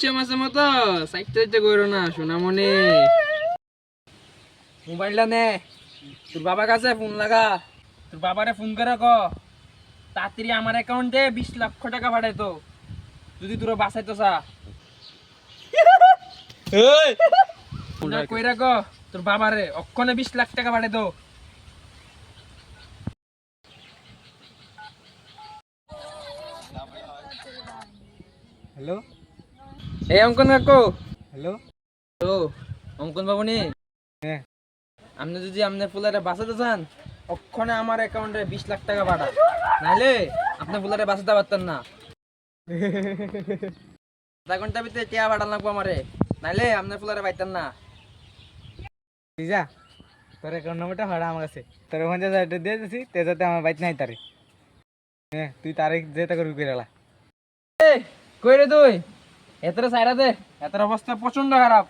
ইচ্ছে মাসে মতো সাইটে কইরো না সোনামণি। মোবাইলটা নে, তোর বাবার কাছে ফোন লাগা, তোর বাবারে ফোন করে ক তাড়াতাড়ি আমার অ্যাকাউন্টে 20 লাখ টাকা পাঠাইতো, যদি তোরা বাঁচাইতো চা। এই ফোনটা কইরা ক তোর বাবারে অক্ষণে 20 লাখ টাকা পাঠাইতো। হ্যালো এই অঙ্কন কাকু। হ্যালো ও অঙ্কন বাবুনি, হ্যাঁ আপনি যদি আপনার ফুলারে বাঁচাতে চান অক্ষণে আমার অ্যাকাউন্টে 20 লাখ টাকা পাঠান, নাহলে আপনার ফুলারে বাঁচাতে পারতেন না। আধা ঘন্টার ভিতরে টিয়া পাঠান লাগবো আমারে, নাহলে আপনার ফুলারে পাইতেন না। যা তোর অ্যাকাউন্ট নাম্বারটা ভাড়া আমার কাছে, তোর 50,000 দিয়ে দিছি তে যাতে আমার বাইক নাই তারে। হ্যাঁ তুই তারে যেটা করবি কইরালা। কই রে তুই? এতটা সাইডা দে, এতটা অবস্থা প্রচন্ড খারাপ।